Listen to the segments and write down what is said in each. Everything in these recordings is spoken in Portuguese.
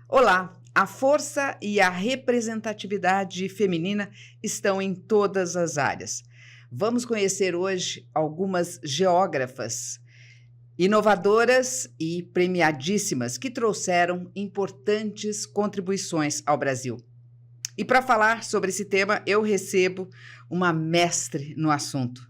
Olá! A força e a representatividade feminina estão em todas as áreas. Vamos conhecer hoje algumas geógrafas inovadoras e premiadíssimas que trouxeram importantes contribuições ao Brasil. E para falar sobre esse tema, eu recebo uma mestre no assunto,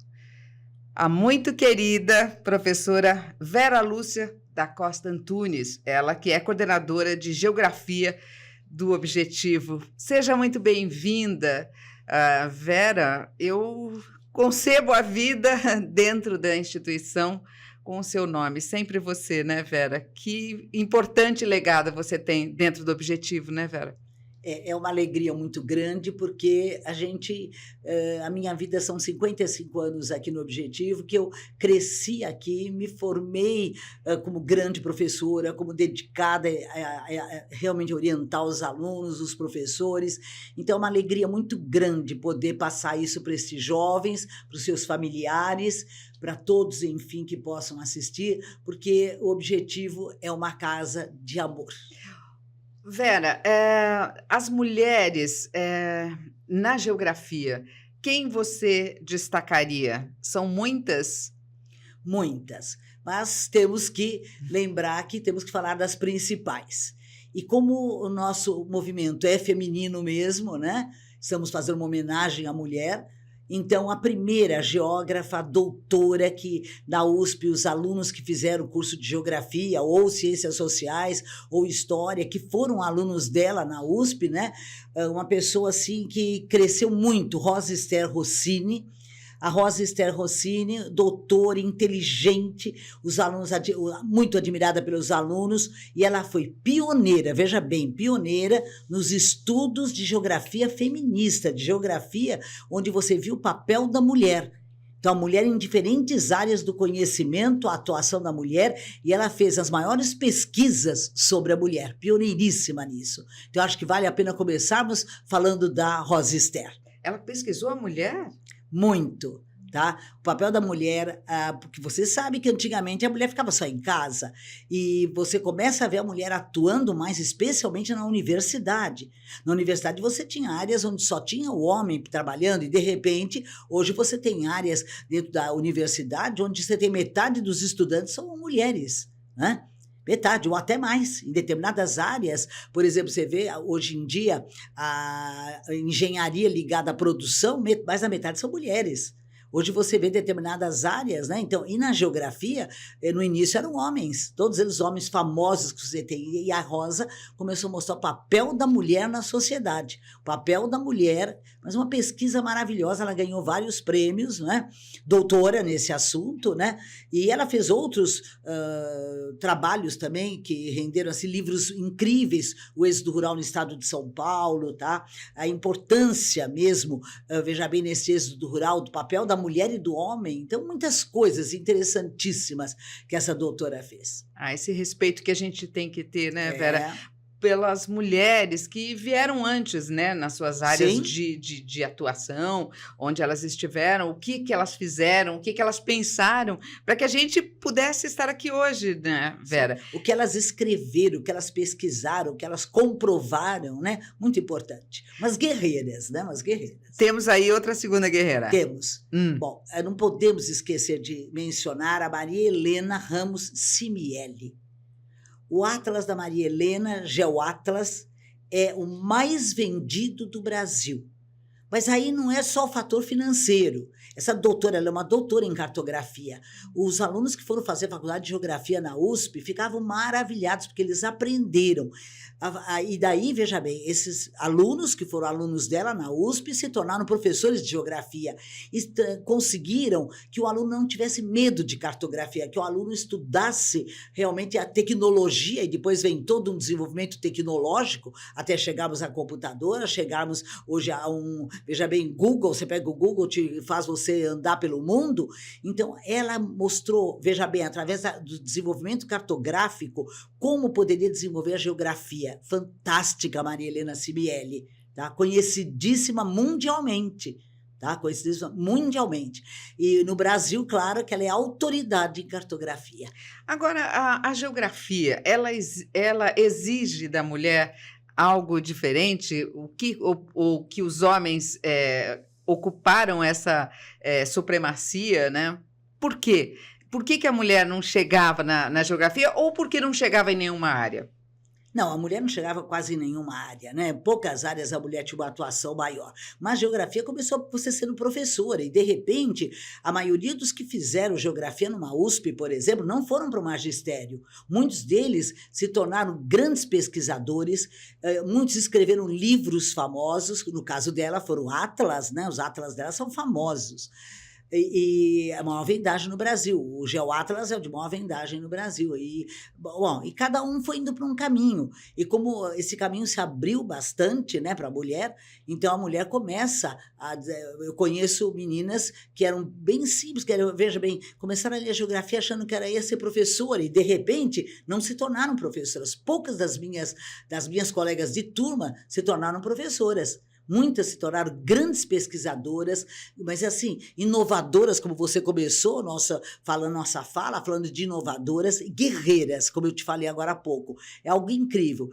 a muito querida professora Vera Lúcia da Costa Antunes, ela que é coordenadora de Geografia do Objetivo. Seja muito bem-vinda, Vera. Eu concebo a vida dentro da instituição com o seu nome. Sempre você, né, Vera? Que importante legado você tem dentro do Objetivo, né, Vera? É uma alegria muito grande, porque a minha vida são 55 anos aqui no Objetivo, que eu cresci aqui, me formei como grande professora, como dedicada a realmente orientar os alunos, os professores. Então, é uma alegria muito grande poder passar isso para esses jovens, para os seus familiares, para todos, enfim, que possam assistir, porque o Objetivo é uma casa de amor. Vera, as mulheres na geografia, quem você destacaria? São muitas? Muitas, mas temos que lembrar que temos que falar das principais. E como o nosso movimento é feminino mesmo, né? Estamos fazendo uma homenagem à mulher. Então, a primeira geógrafa, doutora, que da USP, os alunos que fizeram o curso de Geografia, ou Ciências Sociais, ou História, que foram alunos dela na USP, né? Uma pessoa assim que cresceu muito, Rosa Ester Rossini. A Rosa Ester Rossini, doutora, inteligente, os alunos muito admirada pelos alunos, e ela foi pioneira, veja bem, pioneira nos estudos de geografia feminista, de geografia onde você viu o papel da mulher. Então, a mulher em diferentes áreas do conhecimento, a atuação da mulher, e ela fez as maiores pesquisas sobre a mulher, pioneiríssima nisso. Então, acho que vale a pena começarmos falando da Rosa Ester. Ela pesquisou a mulher? Muito, tá? O papel da mulher, porque você sabe que antigamente a mulher ficava só em casa, e você começa a ver a mulher atuando mais, especialmente na universidade. Na universidade você tinha áreas onde só tinha o homem trabalhando, e de repente, hoje você tem áreas dentro da universidade onde você tem metade dos estudantes são mulheres, né? Metade, ou até mais, em determinadas áreas. Por exemplo, você vê, hoje em dia, a engenharia ligada à produção, mais da metade são mulheres. Hoje você vê determinadas áreas, né? Então, e na geografia, no início eram homens, todos eles homens famosos que você tem. E a Rosa começou a mostrar o papel da mulher na sociedade, o papel da mulher, mas uma pesquisa maravilhosa, ela ganhou vários prêmios, né? Doutora nesse assunto, né? E ela fez outros trabalhos também que renderam assim, livros incríveis, o êxodo rural no estado de São Paulo, tá? A importância mesmo, veja bem, nesse êxodo rural, do papel da mulher e do homem. Então, muitas coisas interessantíssimas que essa doutora fez. Esse respeito que a gente tem que ter, né, Vera? Pelas mulheres que vieram antes, né, nas suas áreas de atuação, onde elas estiveram, o que elas fizeram, o que elas pensaram, para que a gente pudesse estar aqui hoje, né, Vera? Sim. O que elas escreveram, o que elas pesquisaram, o que elas comprovaram, né? Muito importante. Umas guerreiras, né? Umas guerreiras. Temos aí outra segunda guerreira. Temos. Bom, não podemos esquecer de mencionar a Maria Helena Ramos Simieli. O Atlas da Maria Helena, GeoAtlas, é o mais vendido do Brasil. Mas aí não é só o fator financeiro. Essa doutora, ela é uma doutora em cartografia. Os alunos que foram fazer faculdade de geografia na USP ficavam maravilhados, porque eles aprenderam. E daí, veja bem, esses alunos que foram alunos dela na USP se tornaram professores de geografia e conseguiram que o aluno não tivesse medo de cartografia, que o aluno estudasse realmente a tecnologia, e depois vem todo um desenvolvimento tecnológico até chegarmos à computadora, chegarmos hoje a veja bem, Google, você pega o Google, faz você andar pelo mundo. Então, ela mostrou, veja bem, através do desenvolvimento cartográfico, como poderia desenvolver a geografia. Fantástica, Maria Helena Simieli, tá? Conhecidíssima mundialmente, Tá? Conhecida mundialmente. E no Brasil, claro, que ela é autoridade em cartografia. Agora, a geografia, ela exige da mulher algo diferente? O que os homens ocuparam essa supremacia, né? Por quê? Por que a mulher não chegava na geografia ou porque não chegava em nenhuma área? Não, a mulher não chegava quase em nenhuma área, né? Poucas áreas a mulher tinha uma atuação maior. Mas geografia começou por você sendo professora, e de repente, a maioria dos que fizeram geografia numa USP, por exemplo, não foram para o magistério. Muitos deles se tornaram grandes pesquisadores, muitos escreveram livros famosos, no caso dela foram atlas, né? Os atlas dela são famosos. E a maior vendagem no Brasil. O GeoAtlas é o de maior vendagem no Brasil. E cada um foi indo para um caminho. E como esse caminho se abriu bastante, né, para a mulher, então a mulher começa a... Eu conheço meninas que eram bem simples, veja bem, começaram a ler geografia achando que ia ser professora e, de repente, não se tornaram professoras. Poucas das minhas colegas de turma se tornaram professoras. Muitas se tornaram grandes pesquisadoras, mas assim, inovadoras, como você começou nossa fala, falando de inovadoras, guerreiras, como eu te falei agora há pouco. É algo incrível.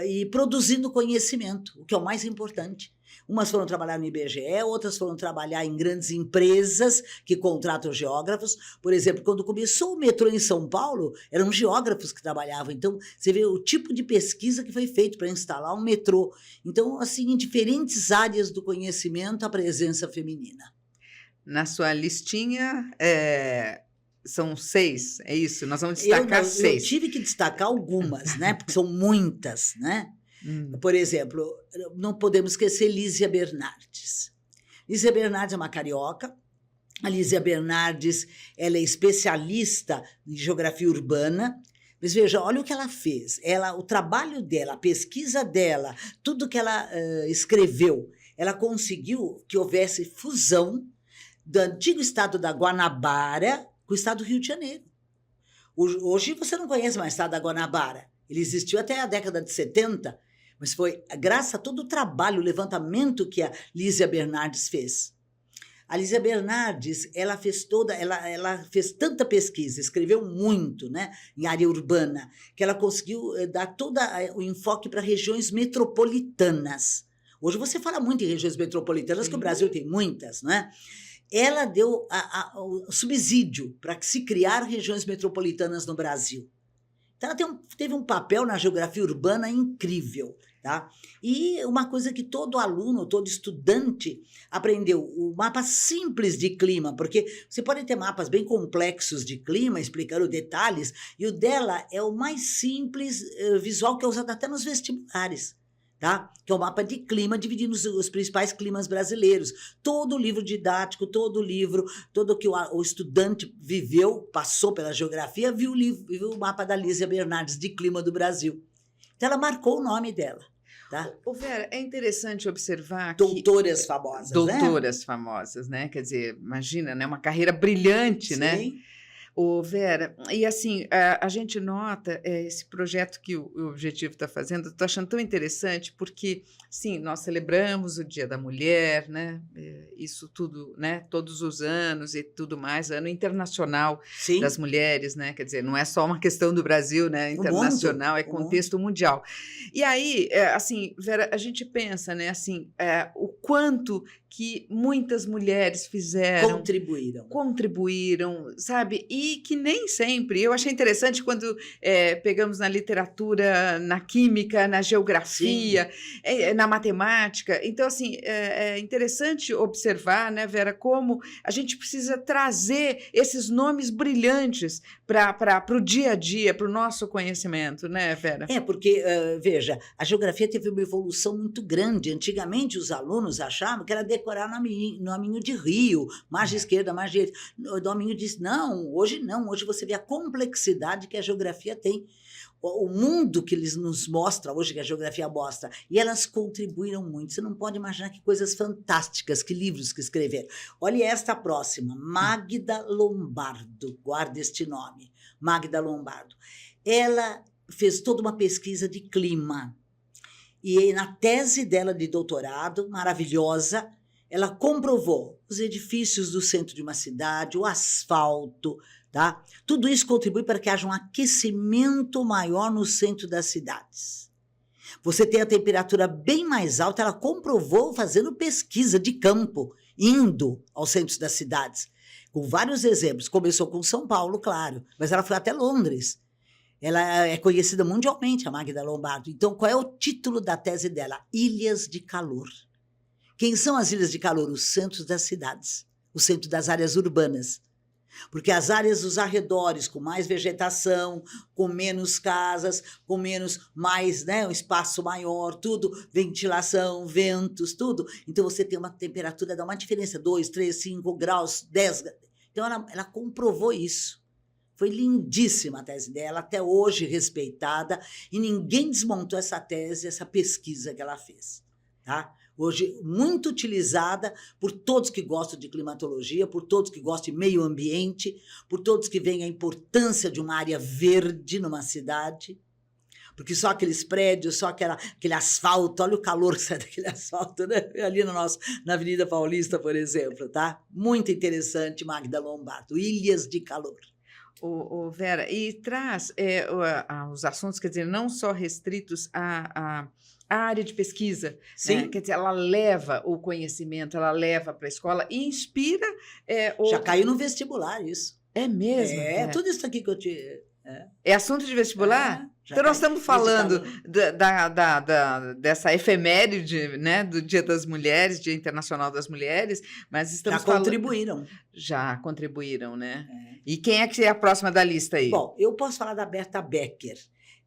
E produzindo conhecimento, o que é o mais importante. Umas foram trabalhar no IBGE, outras foram trabalhar em grandes empresas que contratam geógrafos. Por exemplo, quando começou o metrô em São Paulo, eram geógrafos que trabalhavam. Então, você vê o tipo de pesquisa que foi feito para instalar um metrô. Então, assim, em diferentes áreas do conhecimento, a presença feminina. Na sua listinha, são 6, é isso? Nós vamos destacar 6. Eu tive que destacar algumas, né? Porque são muitas, né? Por exemplo, não podemos esquecer Lísia Bernardes. Lísia Bernardes é uma carioca. A Lísia Bernardes, ela é especialista em geografia urbana. Mas veja, olha o que ela fez. O trabalho dela, a pesquisa dela, tudo que ela escreveu, ela conseguiu que houvesse fusão do antigo estado da Guanabara com o estado do Rio de Janeiro. Hoje você não conhece mais o estado da Guanabara. Ele existiu até a década de 70, mas foi graças a todo o trabalho, o levantamento que a Lísia Bernardes fez. A Lísia Bernardes, ela fez tanta pesquisa, escreveu muito, né, em área urbana, que ela conseguiu dar todo o enfoque para regiões metropolitanas. Hoje você fala muito em regiões metropolitanas, que o Brasil tem muitas, né? Ela deu o subsídio para que se criar regiões metropolitanas no Brasil. Então, ela teve um papel na geografia urbana incrível. Tá? E uma coisa que todo aluno, todo estudante aprendeu, o mapa simples de clima, porque você pode ter mapas bem complexos de clima, explicando detalhes, e o dela é o mais simples visual que é usado até nos vestibulares. Tá? Que é o mapa de clima, dividindo os principais climas brasileiros. Todo o livro didático, todo o que o estudante viveu, passou pela geografia, viu o mapa da Lísia Bernardes de clima do Brasil. Então, ela marcou o nome dela. Tá? Vera, é interessante observar doutoras famosas, doutoras famosas, né? Quer dizer, imagina, né? Uma carreira brilhante, sim, né? Vera, e assim, a gente nota esse projeto que o Objetivo está fazendo, estou achando tão interessante, porque, sim, nós celebramos o Dia da Mulher, né? Isso tudo, né? Todos os anos e tudo mais, Ano Internacional sim, das Mulheres, né? Quer dizer, não é só uma questão do Brasil, né? Internacional, é contexto mundial. E aí, assim, Vera, a gente pensa, né? Assim, o quanto que muitas mulheres fizeram... Contribuíram, sabe? E que nem sempre... Eu achei interessante quando pegamos na literatura, na química, na geografia, na matemática. Então, assim, é interessante observar, né, Vera, como a gente precisa trazer esses nomes brilhantes para o dia a dia, para o nosso conhecimento, né, Vera? Porque, veja, a geografia teve uma evolução muito grande. Antigamente, os alunos achavam que era decorar nominho de rio, margem esquerda, margem direita. O nominho disse, não, hoje você vê a complexidade que a geografia tem. O mundo que eles nos mostram hoje, que a geografia mostra, e elas contribuíram muito. Você não pode imaginar que coisas fantásticas, que livros que escreveram. Olha esta próxima, Magda Lombardo, guarda este nome, Magda Lombardo. Ela fez toda uma pesquisa de clima, e na tese dela de doutorado, maravilhosa, ela comprovou os edifícios do centro de uma cidade, o asfalto, tá? Tudo isso contribui para que haja um aquecimento maior no centro das cidades. Você tem a temperatura bem mais alta, ela comprovou fazendo pesquisa de campo, indo aos centros das cidades, com vários exemplos. Começou com São Paulo, claro, mas ela foi até Londres. Ela é conhecida mundialmente, a Magda Lombardo. Então, qual é o título da tese dela? Ilhas de calor. Quem são as ilhas de calor? Os centros das cidades, o centro das áreas urbanas. Porque as áreas dos arredores, com mais vegetação, com menos casas, com mais, né, um espaço maior, tudo, ventilação, ventos, tudo. Então, você tem uma temperatura, dá uma diferença, 2, 3, 5 graus, 10. Então, ela comprovou isso. Foi lindíssima a tese dela, até hoje respeitada, e ninguém desmontou essa tese, essa pesquisa que ela fez, tá? Hoje, muito utilizada por todos que gostam de climatologia, por todos que gostam de meio ambiente, por todos que veem a importância de uma área verde numa cidade, porque só aqueles prédios, só aquele asfalto, olha o calor que sai daquele asfalto, né? Ali na Avenida Paulista, por exemplo, tá? Muito interessante, Magda Lombardo, Ilhas de Calor. Vera, e traz os assuntos, quer dizer, não só restritos à área de pesquisa, Sim. Né? Quer dizer, ela leva o conhecimento, ela leva para a escola e inspira... Já caiu no vestibular isso. É mesmo? Tudo isso aqui que eu te... É assunto de vestibular? Então, nós estamos falando dessa efeméride, né, do Dia das Mulheres, Dia Internacional das Mulheres, mas estamos contribuíram. Já contribuíram, né? E quem é que é a próxima da lista aí? Bom, eu posso falar da Berta Becker.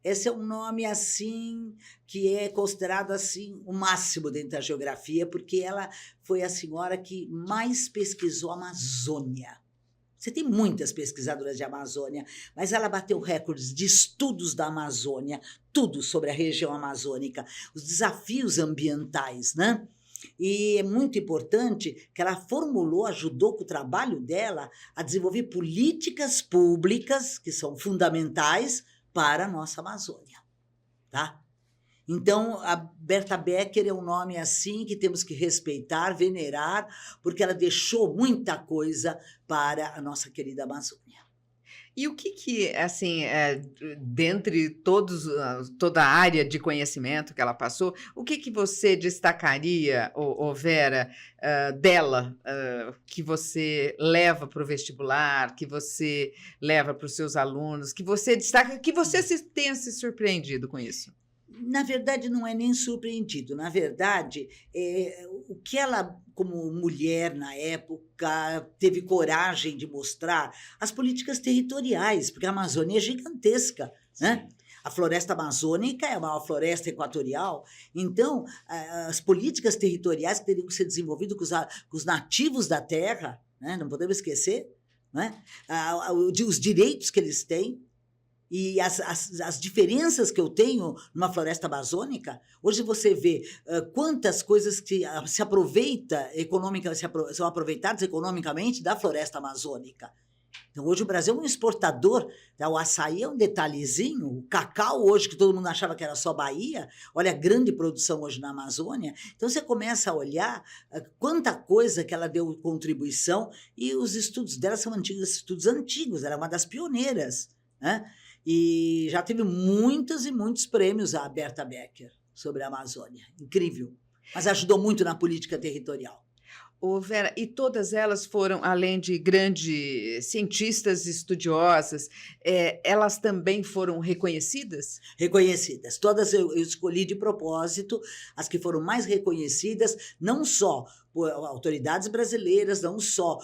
Esse é um nome, assim, que é considerado, assim, o máximo dentro da geografia, porque ela foi a senhora que mais pesquisou a Amazônia. Você tem muitas pesquisadoras de Amazônia, mas ela bateu recordes de estudos da Amazônia, tudo sobre a região amazônica, os desafios ambientais, né? E é muito importante que ela formulou, ajudou com o trabalho dela a desenvolver políticas públicas que são fundamentais para a nossa Amazônia, tá? Então, a Berta Becker é um nome assim que temos que respeitar, venerar, porque ela deixou muita coisa para a nossa querida Amazônia. E o que assim, dentre toda a área de conhecimento que ela passou, o que você destacaria, Vera, dela, que você leva para o vestibular, que você leva para os seus alunos, que você destaca, que você tenha se surpreendido com isso? Na verdade, não é nem surpreendido. Na verdade, o que ela, como mulher na época, teve coragem de mostrar, as políticas territoriais, porque a Amazônia é gigantesca, né? A floresta amazônica é a maior floresta equatorial. Então, as políticas territoriais que teriam que ser desenvolvidas com os nativos da terra, né? Não podemos esquecer, né? Os direitos que eles têm, e as diferenças que eu tenho numa floresta amazônica. Hoje você vê quantas coisas que se aproveita são aproveitadas economicamente da floresta amazônica. Então, hoje o Brasil é um exportador, tá? O açaí é um detalhezinho, o cacau hoje, que todo mundo achava que era só Bahia, olha a grande produção hoje na Amazônia. Então, você começa a olhar quanta coisa que ela deu contribuição, e os estudos dela são estudos antigos, ela é uma das pioneiras, né? E já teve muitos e muitos prêmios a Berta Becker sobre a Amazônia. Incrível. Mas ajudou muito na política territorial. Vera, e todas elas foram, além de grandes cientistas estudiosas, elas também foram reconhecidas? Reconhecidas. Todas eu escolhi de propósito as que foram mais reconhecidas, não só por autoridades brasileiras, não só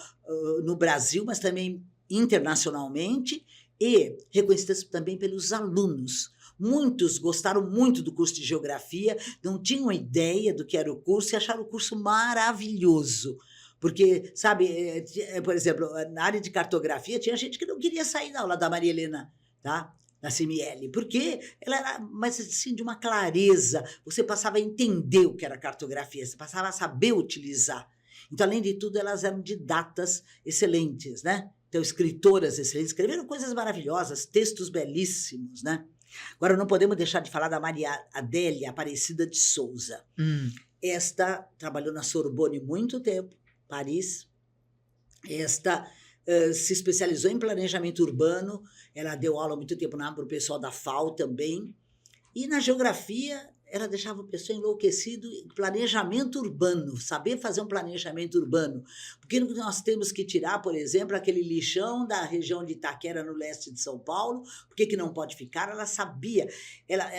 no Brasil, mas também internacionalmente, e reconhecidas também pelos alunos. Muitos gostaram muito do curso de geografia, não tinham ideia do que era o curso e acharam o curso maravilhoso. Porque, sabe, por exemplo, na área de cartografia, tinha gente que não queria sair da aula da Maria Helena, tá? Da CML, porque ela era, mas assim, de uma clareza, você passava a entender o que era cartografia, você passava a saber utilizar. Então, além de tudo, elas eram didatas excelentes, né? Então, escritoras excelentes, escreveram coisas maravilhosas, textos belíssimos, né? Agora, não podemos deixar de falar da Maria Adélia Aparecida de Souza. Esta trabalhou na Sorbonne muito tempo, Paris. Esta se especializou em planejamento urbano, ela deu aula há muito tempo para o pessoal da FAO também. E na geografia, ela deixava o pessoal enlouquecido em planejamento urbano, saber fazer um planejamento urbano. Porque nós temos que tirar, por exemplo, aquele lixão da região de Itaquera, no leste de São Paulo, por que não pode ficar? Ela sabia, ela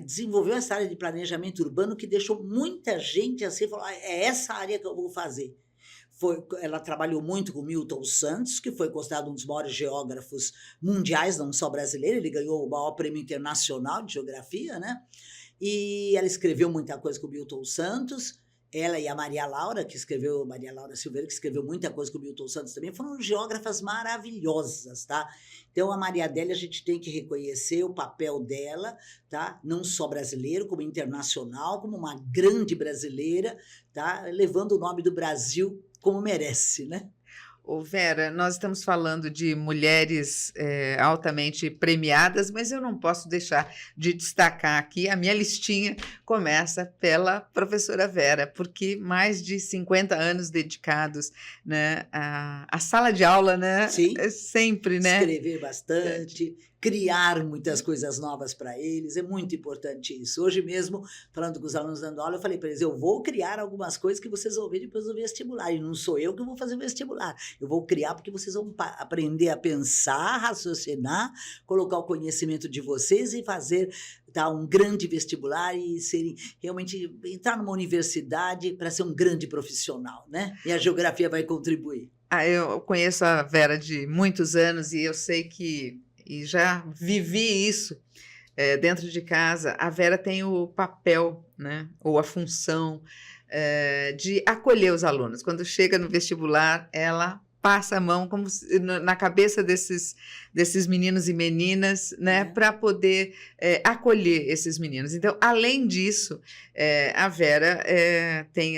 desenvolveu essa área de planejamento urbano que deixou muita gente assim, falou, é essa área que eu vou fazer. Ela trabalhou muito com Milton Santos, que foi considerado um dos maiores geógrafos mundiais, não só brasileiro, ele ganhou o maior prêmio internacional de geografia, né? E ela escreveu muita coisa com o Milton Santos, ela e a Maria Laura Silveira, que escreveu muita coisa com o Milton Santos também, foram geógrafas maravilhosas, tá? Então, a Maria Adélia, a gente tem que reconhecer o papel dela, tá? Não só brasileiro, como internacional, como uma grande brasileira, tá? Levando o nome do Brasil como merece, né? Ô Vera, nós estamos falando de mulheres altamente premiadas, mas eu não posso deixar de destacar aqui, a minha listinha começa pela professora Vera, porque mais de 50 anos dedicados, né, à sala de aula, né? Sim. Sempre, né? Escrever bastante, criar muitas coisas novas para eles, é muito importante isso. Hoje mesmo, falando com os alunos dando aula, eu falei para eles, eu vou criar algumas coisas que vocês vão ver depois do vestibular, e não sou eu que vou fazer o vestibular, eu vou criar porque vocês vão aprender a pensar, raciocinar, colocar o conhecimento de vocês e fazer um grande vestibular e realmente entrar numa universidade para ser um grande profissional, né? E a geografia vai contribuir. Eu conheço a Vera de muitos anos e eu sei que e já vivi isso dentro de casa. A Vera tem o papel, né, ou a função de acolher os alunos. Quando chega no vestibular, ela passa a mão como na cabeça desses meninos e meninas, né, para poder acolher esses meninos. Então, além disso, a Vera tem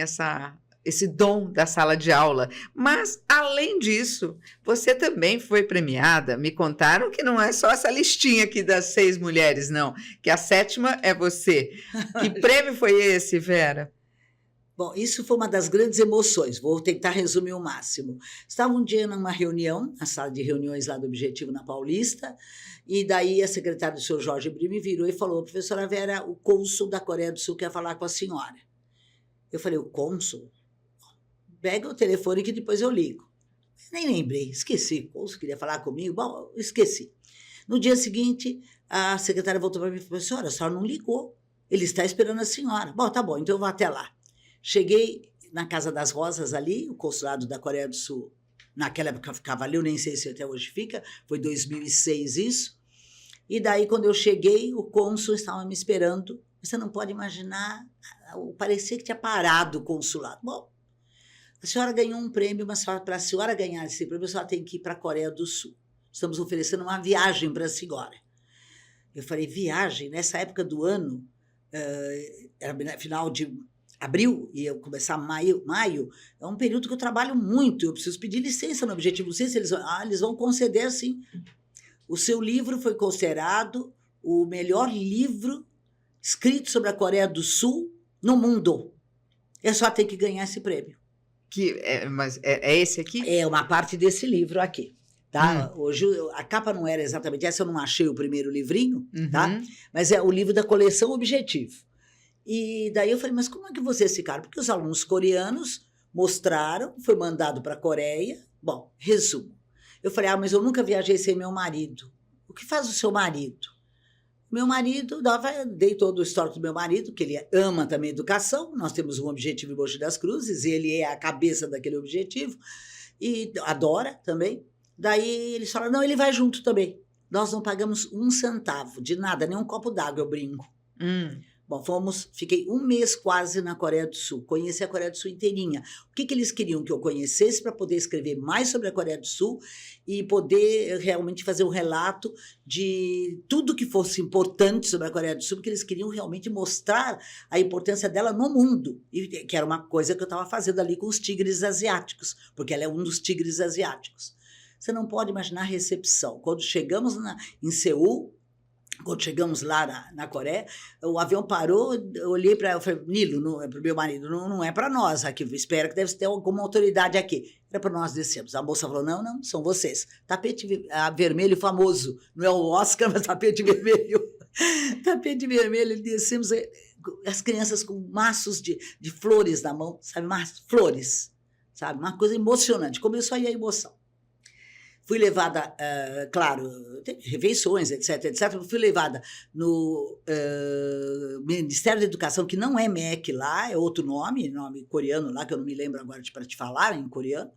esse dom da sala de aula. Mas, além disso, você também foi premiada. Me contaram que não é só essa listinha aqui das 6 mulheres, não. Que a 7ª é você. Que prêmio foi esse, Vera? Bom, isso foi uma das grandes emoções. Vou tentar resumir o máximo. Estava um dia numa reunião, na sala de reuniões lá do Objetivo, na Paulista, e daí a secretária do senhor Jorge Brito me virou e falou, professora Vera, o cônsul da Coreia do Sul quer falar com a senhora. Eu falei, o cônsul? Pega o telefone que depois eu ligo. Nem lembrei, esqueci. O cônsul queria falar comigo, bom, esqueci. No dia seguinte, a secretária voltou para mim e falou, professora, a senhora não ligou. Ele está esperando a senhora. Bom, tá bom, então eu vou até lá. Cheguei na Casa das Rosas ali, o consulado da Coreia do Sul, naquela época ficava ali, eu nem sei se até hoje fica, foi 2006 isso. E daí, quando eu cheguei, o cônsul estava me esperando. Você não pode imaginar, parecia que tinha parado o consulado. Bom, a senhora ganhou um prêmio, mas para a senhora ganhar esse prêmio, a senhora tem que ir para a Coreia do Sul. Estamos oferecendo uma viagem para a senhora. Eu falei, viagem? Nessa época do ano, era final de abril, e eu começar maio, é um período que eu trabalho muito, eu preciso pedir licença no Objetivo, não sei se eles vão conceder, sim. O seu livro foi considerado o melhor livro escrito sobre a Coreia do Sul no mundo. É só ter que ganhar esse prêmio. Mas é esse aqui? É uma parte desse livro aqui. Tá? Hoje a capa não era exatamente essa, eu não achei o primeiro livrinho, tá? Mas é o livro da coleção Objetivo. E daí eu falei, mas como é que vocês ficaram? Porque os alunos coreanos mostraram, foi mandado para a Coreia. Bom, resumo. Eu falei, mas eu nunca viajei sem meu marido. O que faz o seu marido? Meu marido, dei todo o histórico do meu marido, que ele ama também educação. Nós temos um objetivo em Mogi das Cruzes, ele é a cabeça daquele objetivo, e adora também. Daí eles falaram, não, ele vai junto também. Nós não pagamos 1 centavo de nada, nem um copo d'água, eu brinco. Bom, fiquei 1 mês quase na Coreia do Sul, conheci a Coreia do Sul inteirinha. O que eles queriam que eu conhecesse para poder escrever mais sobre a Coreia do Sul e poder realmente fazer um relato de tudo que fosse importante sobre a Coreia do Sul, porque eles queriam realmente mostrar a importância dela no mundo, e que era uma coisa que eu estava fazendo ali com os tigres asiáticos, porque ela é um dos tigres asiáticos. Você não pode imaginar a recepção. Quando chegamos em Seul, Quando chegamos lá na Coreia, o avião parou, eu olhei para ele, falei, Nilo, para o meu marido, não é para nós aqui, espero que deve ter alguma autoridade aqui. Era para nós descermos. A moça falou, não, são vocês. Tapete vermelho famoso, não é o Oscar, mas tapete vermelho. Tapete vermelho, descemos, as crianças com maços de flores na mão, sabe, flores, sabe, uma coisa emocionante, começou aí a emoção. Fui levada, claro, teve refeições, etc. Fui levada no Ministério da Educação, que não é MEC lá, é outro nome coreano lá, que eu não me lembro agora para te falar em coreano,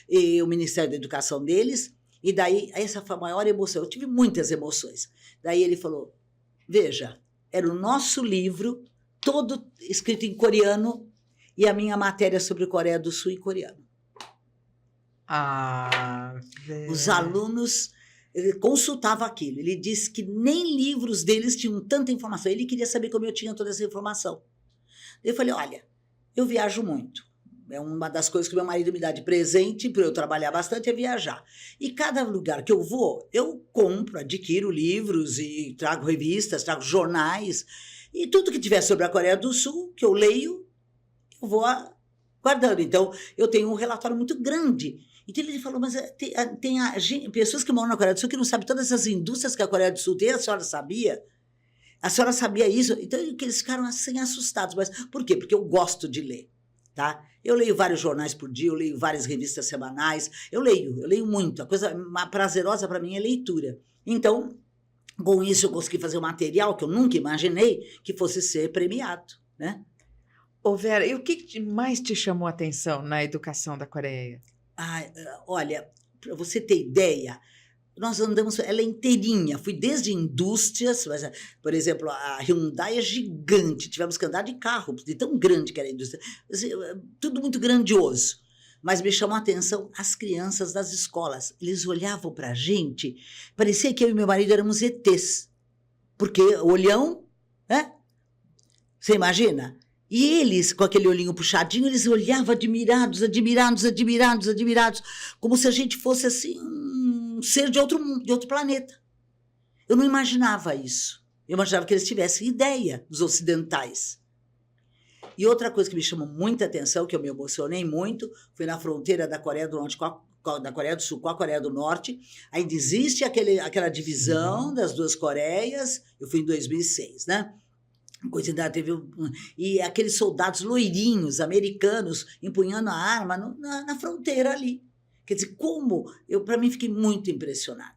e o Ministério da Educação deles, e daí essa foi a maior emoção. Eu tive muitas emoções. Daí ele falou, veja, era o nosso livro, todo escrito em coreano, e a minha matéria sobre Coreia do Sul em coreano. Os alunos consultavam aquilo. Ele disse que nem livros deles tinham tanta informação. Ele queria saber como eu tinha toda essa informação. Eu falei, olha, eu viajo muito. É uma das coisas que meu marido me dá de presente para eu trabalhar bastante é viajar. E cada lugar que eu vou, eu compro, adquiro livros e trago revistas, trago jornais. E tudo que tiver sobre a Coreia do Sul, que eu leio, eu vou guardando. Então, eu tenho um relatório muito grande. Então ele falou, mas tem pessoas que moram na Coreia do Sul que não sabem todas essas indústrias que a Coreia do Sul tem, a senhora sabia? A senhora sabia isso? Então eles ficaram assim assustados. Mas por quê? Porque eu gosto de ler, tá? Eu leio vários jornais por dia, eu leio várias revistas semanais, eu leio muito. A coisa prazerosa para mim é leitura. Então, com isso eu consegui fazer um material que eu nunca imaginei que fosse ser premiado, né? Ô Vera, e o que mais te chamou a atenção na educação da Coreia? Olha, para você ter ideia, nós andamos, ela é inteirinha, fui desde indústrias, por exemplo, a Hyundai é gigante, tivemos que andar de carro, de tão grande que era a indústria, tudo muito grandioso. Mas me chamou a atenção as crianças das escolas, eles olhavam para a gente, parecia que eu e meu marido éramos ETs, porque olhão, né? Você imagina? E eles, com aquele olhinho puxadinho, eles olhavam admirados, como se a gente fosse assim, um ser de outro mundo, de outro planeta. Eu não imaginava isso. Eu imaginava que eles tivessem ideia dos ocidentais. E outra coisa que me chamou muita atenção, que eu me emocionei muito, foi na fronteira da Coreia do Norte da Coreia do Sul com a Coreia do Norte. Ainda existe aquela divisão das duas Coreias. Eu fui em 2006, né? E aqueles soldados loirinhos, americanos, empunhando a arma na fronteira ali. Quer dizer, para mim, fiquei muito impressionada.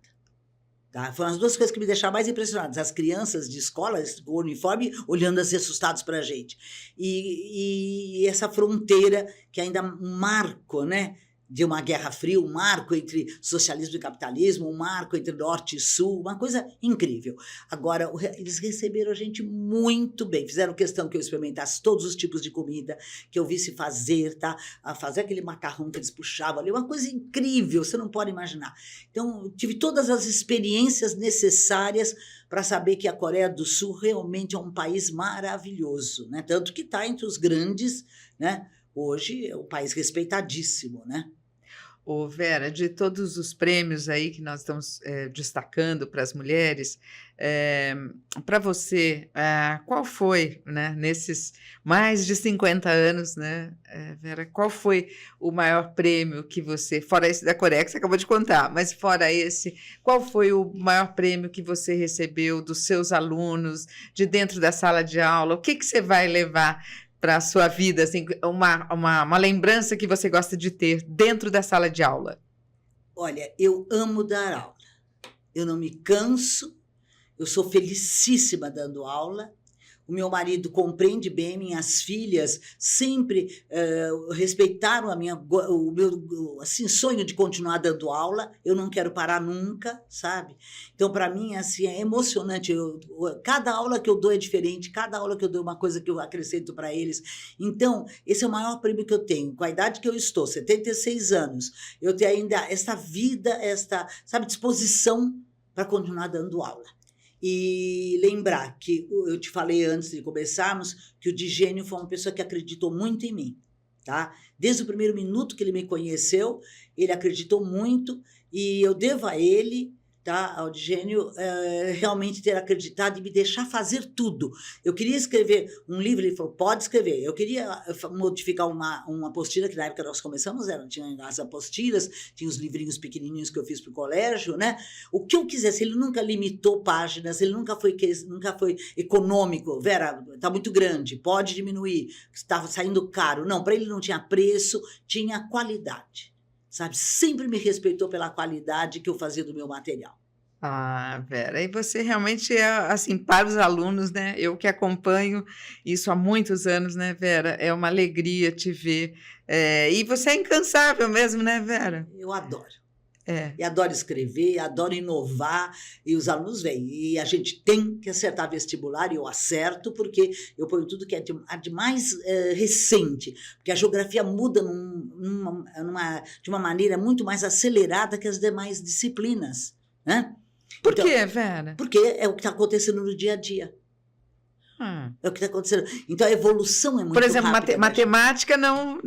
Tá? Foram as duas coisas que me deixaram mais impressionadas. As crianças de escola, com o uniforme, olhando assim, assustados para a gente. E essa fronteira, que ainda é um marco, né? De uma guerra fria, um marco entre socialismo e capitalismo, um marco entre norte e sul, uma coisa incrível. Agora, eles receberam a gente muito bem, fizeram questão que eu experimentasse todos os tipos de comida, que eu visse fazer, tá? A fazer aquele macarrão que eles puxavam ali, uma coisa incrível, você não pode imaginar. Então, eu tive todas as experiências necessárias para saber que a Coreia do Sul realmente é um país maravilhoso, né? Tanto que está entre os grandes, né? Hoje é um país respeitadíssimo, né? Ô Vera, de todos os prêmios aí que nós estamos destacando para as mulheres, para você, qual foi, né, nesses mais de 50 anos, né, Vera, qual foi o maior prêmio que você, fora esse da Coreia que você acabou de contar, mas fora esse, qual foi o maior prêmio que você recebeu dos seus alunos, de dentro da sala de aula? O que você vai levar para a sua vida, assim, uma lembrança que você gosta de ter dentro da sala de aula? Olha, eu amo dar aula. Eu não me canso, eu sou felicíssima dando aula. O meu marido compreende bem, minhas filhas sempre respeitaram o meu assim, sonho de continuar dando aula. Eu não quero parar nunca, sabe? Então, para mim, assim, é emocionante. Cada aula que eu dou é diferente, cada aula que eu dou é uma coisa que eu acrescento para eles. Então, esse é o maior prêmio que eu tenho. Com a idade que eu estou, 76 anos, eu tenho ainda esta vida, esta, sabe, disposição para continuar dando aula. E lembrar que eu te falei antes de começarmos que o Digênio foi uma pessoa que acreditou muito em mim, tá? Desde o primeiro minuto que ele me conheceu, ele acreditou muito e eu devo a ele, tá, Audigênio, realmente ter acreditado e me deixar fazer tudo. Eu queria escrever um livro, ele falou, pode escrever. Eu queria modificar uma apostila, que na época nós começamos, tinha as apostilas, tinha os livrinhos pequenininhos que eu fiz para o colégio, né? O que eu quisesse, ele nunca limitou páginas, ele nunca foi econômico. Vera, está muito grande, pode diminuir, está saindo caro. Não, para ele não tinha preço, tinha qualidade. Sabe, sempre me respeitou pela qualidade que eu fazia do meu material. Ah, Vera, e você realmente é, assim, para os alunos, né? Eu que acompanho isso há muitos anos, né, Vera? É uma alegria te ver. E você é incansável mesmo, né, Vera? Eu adoro. É. E adoro escrever, adoro inovar, e os alunos vêm. E a gente tem que acertar vestibular, e eu acerto, porque eu ponho tudo que é de mais recente, porque a geografia muda de uma maneira muito mais acelerada que as demais disciplinas, né? Por quê, Vera? Porque é o que está acontecendo no dia a dia. É o que está acontecendo. Então, a evolução é muito rápida. Por exemplo, matemática não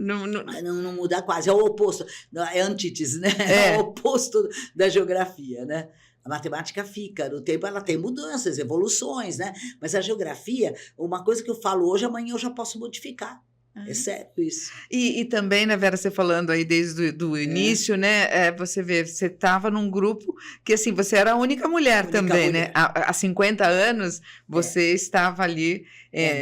muda quase. É o oposto. É antítese, né? É o oposto da geografia, né? A matemática fica. No tempo, ela tem mudanças, evoluções, né? Mas a geografia, uma coisa que eu falo hoje, amanhã eu já posso modificar. É sério isso. E também, né, Vera, você falando aí desde o início, né? Você vê, você estava num grupo que, assim, você era a única mulher também, mulher. Né? Há 50 anos, você estava ali...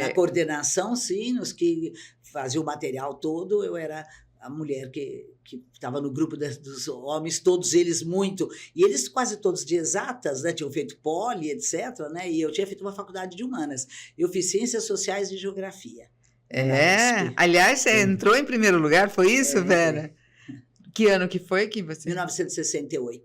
na coordenação, sim, nos que faziam o material todo, eu era a mulher que estava no grupo dos homens, todos eles muito... E eles quase todos de exatas, né? Tinham feito poli, etc., né? E eu tinha feito uma faculdade de humanas. Eu fiz Ciências Sociais e Geografia. Aliás, você entrou em primeiro lugar, foi isso, Vera? Que ano que foi que você... 1968.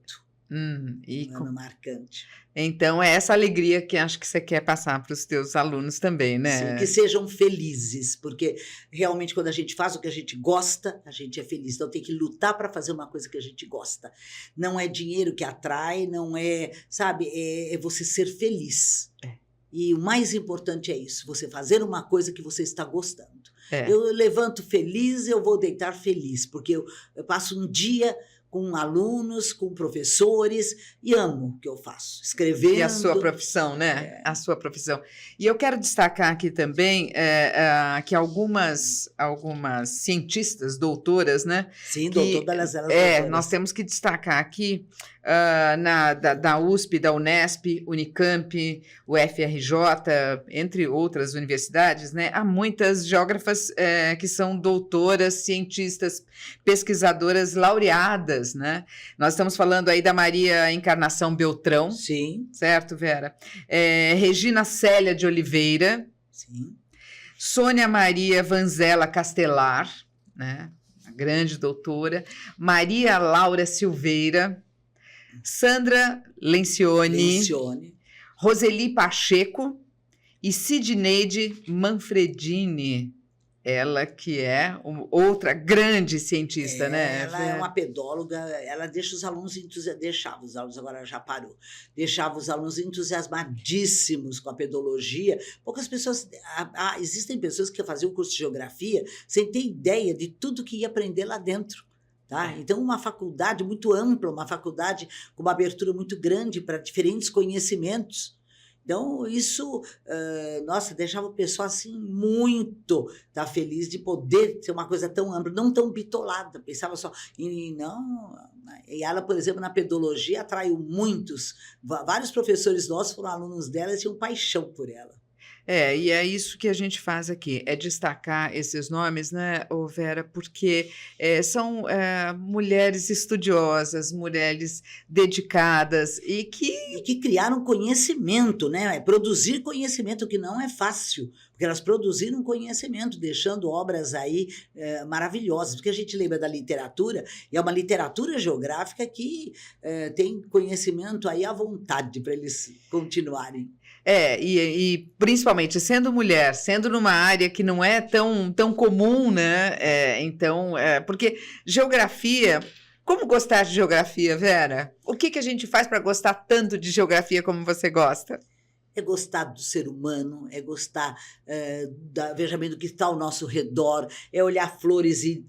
Um ano marcante. Então, é essa alegria que acho que você quer passar para os teus alunos também, né? Sim, que sejam felizes, porque realmente quando a gente faz o que a gente gosta, a gente é feliz. Então, tem que lutar para fazer uma coisa que a gente gosta. Não é dinheiro que atrai, não é, sabe, é você ser feliz. E o mais importante é isso, você fazer uma coisa que você está gostando. Eu levanto feliz, eu vou deitar feliz, porque eu passo um dia com alunos, com professores, e amo o que eu faço, escrevendo. E a sua profissão, né? A sua profissão. E eu quero destacar aqui também que algumas cientistas, doutoras, né? Sim, todas elas. Nós temos que destacar aqui da USP, da Unesp, Unicamp, UFRJ, entre outras universidades, né? Há muitas geógrafas que são doutoras, cientistas, pesquisadoras laureadas, né? Nós estamos falando aí da Maria Encarnação Beltrão. Sim. Certo, Vera? Regina Célia de Oliveira. Sim. Sônia Maria Vanzella Castelar, né? A grande doutora. Maria Laura Silveira. Sandra Lencioni. Roseli Pacheco e Sidneide Manfredini. Ela que é outra grande cientista, né? Ela é uma pedóloga, ela deixa os alunos deixava os alunos, agora já parou, deixava os alunos entusiasmadíssimos com a pedologia. Poucas pessoas, existem pessoas que faziam o curso de geografia sem ter ideia de tudo que ia aprender lá dentro. Tá? Então, uma faculdade muito ampla, uma faculdade com uma abertura muito grande para diferentes conhecimentos. Então, isso, deixava o pessoal assim muito feliz de poder ter uma coisa tão ampla, não tão bitolada. Pensava só, e ela, por exemplo, na pedologia, atraiu vários professores nossos foram alunos dela e tinham paixão por ela. E é isso que a gente faz aqui, é destacar esses nomes, né, Vera, porque são mulheres estudiosas, mulheres dedicadas e que criaram conhecimento, né? Produzir conhecimento, que não é fácil, porque elas produziram conhecimento, deixando obras aí maravilhosas, porque a gente lembra da literatura, e é uma literatura geográfica que tem conhecimento aí à vontade para eles continuarem. E principalmente sendo mulher, sendo numa área que não é tão comum, né? Porque geografia... Como gostar de geografia, Vera? O que a gente faz para gostar tanto de geografia como você gosta? É gostar do ser humano, é gostar, veja bem, do que está ao nosso redor, é olhar flores e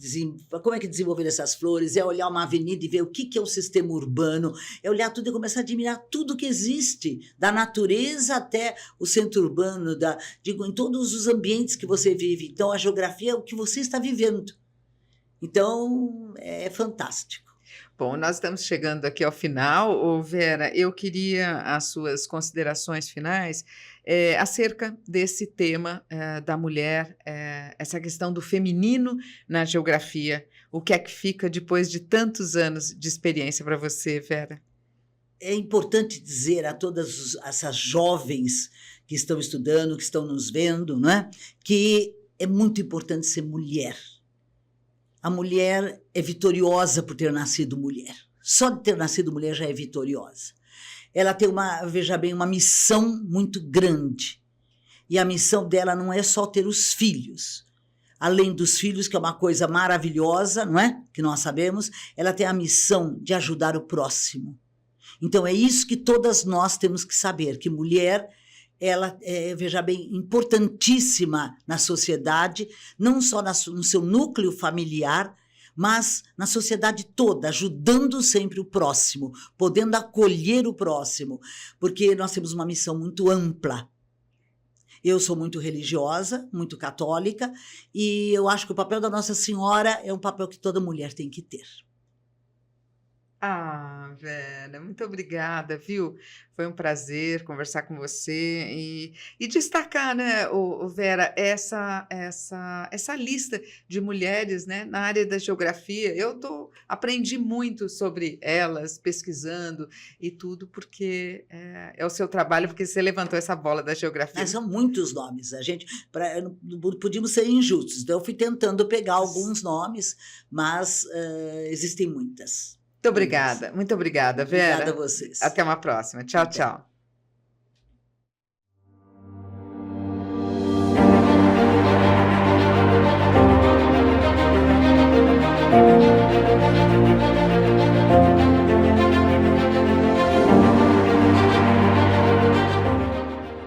como é que desenvolver essas flores, é olhar uma avenida e ver o que é o sistema urbano, é olhar tudo e começar a admirar tudo que existe, da natureza até o centro urbano, digo, em todos os ambientes que você vive. Então, a geografia é o que você está vivendo. Então, é fantástico. Bom, nós estamos chegando aqui ao final. Ô Vera, eu queria as suas considerações finais acerca desse tema da mulher, essa questão do feminino na geografia. O que é que fica depois de tantos anos de experiência para você, Vera? É importante dizer a todas essas jovens que estão estudando, que estão nos vendo, não é? Que é muito importante ser mulher. A mulher é vitoriosa por ter nascido mulher. Só de ter nascido mulher já é vitoriosa. Ela tem veja bem, uma missão muito grande. E a missão dela não é só ter os filhos. Além dos filhos, que é uma coisa maravilhosa, não é? Que nós sabemos, ela tem a missão de ajudar o próximo. Então é isso que todas nós temos que saber, que mulher, ela é, veja bem, importantíssima na sociedade, não só no seu núcleo familiar, mas na sociedade toda, ajudando sempre o próximo, podendo acolher o próximo, porque nós temos uma missão muito ampla. Eu sou muito religiosa, muito católica, e eu acho que o papel da Nossa Senhora é um papel que toda mulher tem que ter. Ah, Vera, muito obrigada, viu? Foi um prazer conversar com você e destacar, né, Vera, essa lista de mulheres, né, na área da geografia. Aprendi muito sobre elas, pesquisando e tudo, porque é o seu trabalho, porque você levantou essa bola da geografia. São muitos nomes. Não podíamos ser injustos, então eu fui tentando pegar alguns nomes, mas existem muitas. Muito obrigada, Vera. Obrigada a vocês. Até uma próxima. Tchau, tchau.